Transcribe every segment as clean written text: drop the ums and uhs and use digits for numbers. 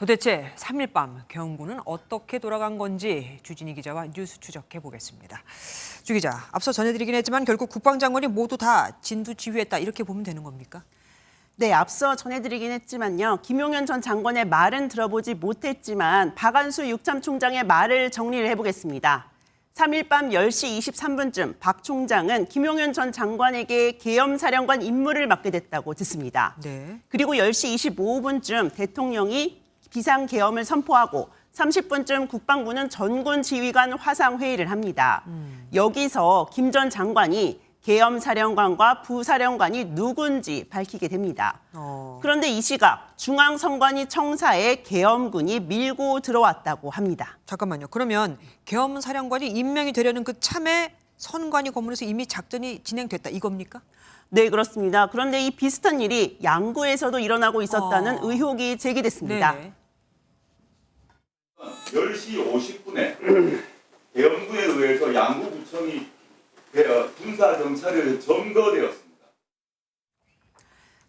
도대체 3일 밤 계엄군은 어떻게 돌아간 건지 주진희 기자와 뉴스 추적해 보겠습니다. 주 기자, 앞서 전해드리긴 했지만 결국 국방장관이 모두 다 진두지휘했다 이렇게 보면 되는 겁니까? 네, 앞서 전해드리긴 했지만요. 김용현 전 장관의 말은 들어보지 못했지만 박안수 육참총장의 말을 정리를 해보겠습니다. 3일 밤 10시 23분쯤 박 총장은 김용현 전 장관에게 계엄사령관 임무를 맡게 됐다고 듣습니다. 네. 그리고 10시 25분쯤 대통령이 비상계엄을 선포하고 30분쯤 국방부는 전군 지휘관 화상회의를 합니다. 여기서 김 전 장관이 계엄사령관과 부사령관이 누군지 밝히게 됩니다. 그런데 이 시각 중앙선관위 청사에 계엄군이 밀고 들어왔다고 합니다. 잠깐만요. 그러면 계엄사령관이 임명이 되려는 그 참에 선관위 건물에서 이미 작전이 진행됐다 이겁니까? 네, 그렇습니다. 그런데 이 비슷한 일이 양구에서도 일어나고 있었다는 의혹이 제기됐습니다. 네네. 10시 50분에 계엄군에 의해서 양구구청이 군사정찰을 점거되었습니다.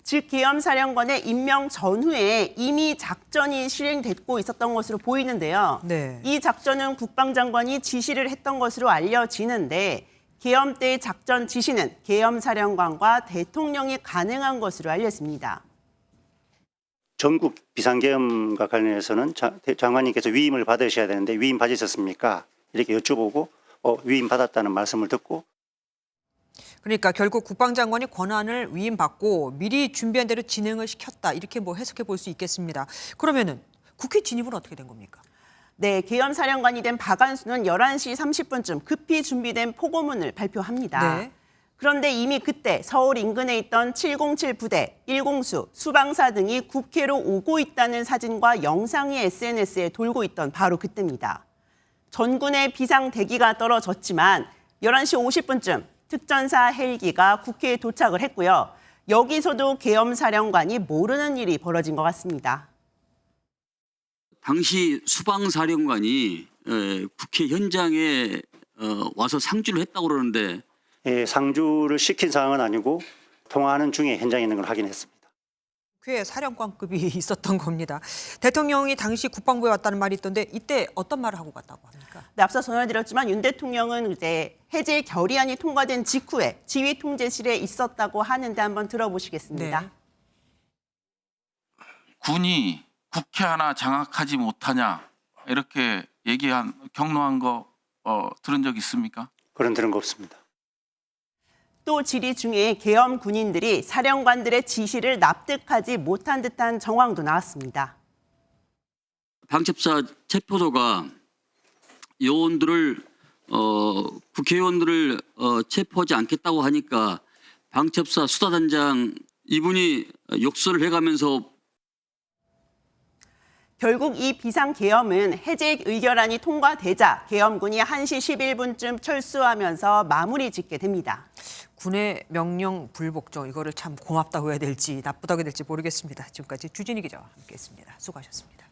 즉 계엄사령관의 임명 전후에 이미 작전이 실행됐고 있었던 것으로 보이는데요. 네. 이 작전은 국방장관이 지시를 했던 것으로 알려지는데 계엄 때의 작전 지시는 계엄사령관과 대통령이 가능한 것으로 알려집니다. 전국 비상계엄과 관련해서는 장관님께서 위임을 받으셔야 되는데 위임 받으셨습니까? 이렇게 여쭤보고 위임 받았다는 말씀을 듣고 그러니까 결국 국방장관이 권한을 위임받고 미리 준비한 대로 진행을 시켰다 이렇게 뭐 해석해 볼 수 있겠습니다. 그러면은 국회 진입은 어떻게 된 겁니까? 네, 계엄사령관이 된 박안수는 11시 30분쯤 급히 준비된 포고문을 발표합니다. 네. 그런데 이미 그때 서울 인근에 있던 707 부대, 1공수, 수방사 등이 국회로 오고 있다는 사진과 영상이 SNS에 돌고 있던 바로 그때입니다. 전군의 비상 대기가 떨어졌지만 11시 50분쯤 특전사 헬기가 국회에 도착을 했고요. 여기서도 계엄사령관이 모르는 일이 벌어진 것 같습니다. 당시 수방사령관이 국회 현장에 와서 상주를 했다고 그러는데 상주를 시킨 상황은 아니고 통화하는 중에 현장에 있는 걸 확인했습니다. 국회에 사령관급이 있었던 겁니다. 대통령이 당시 국방부에 왔다는 말이 있던데 이때 어떤 말을 하고 갔다고 합니까? 네, 앞서 전해드렸지만 윤 대통령은 이제 해제 결의안이 통과된 직후에 지휘통제실에 있었다고 하는데 한번 들어보시겠습니다. 네. 군이 국회 하나 장악하지 못하냐 이렇게 경로한 거 들은 적 있습니까? 들은 거 없습니다. 또 질의 중에 계엄 군인들이 사령관들의 지시를 납득하지 못한 듯한 정황도 나왔습니다. 방첩사 체포소가 국회의원들을 체포하지 않겠다고 하니까 방첩사 수사단장 이분이 욕설을 해가면서 결국 이 비상계엄은 해제 의결안이 통과되자 계엄군이 1시 11분쯤 철수하면서 마무리 짓게 됩니다. 군의 명령 불복종 이거를 참 고맙다고 해야 될지 나쁘다고 해야 될지 모르겠습니다. 지금까지 주진희 기자와 함께했습니다. 수고하셨습니다.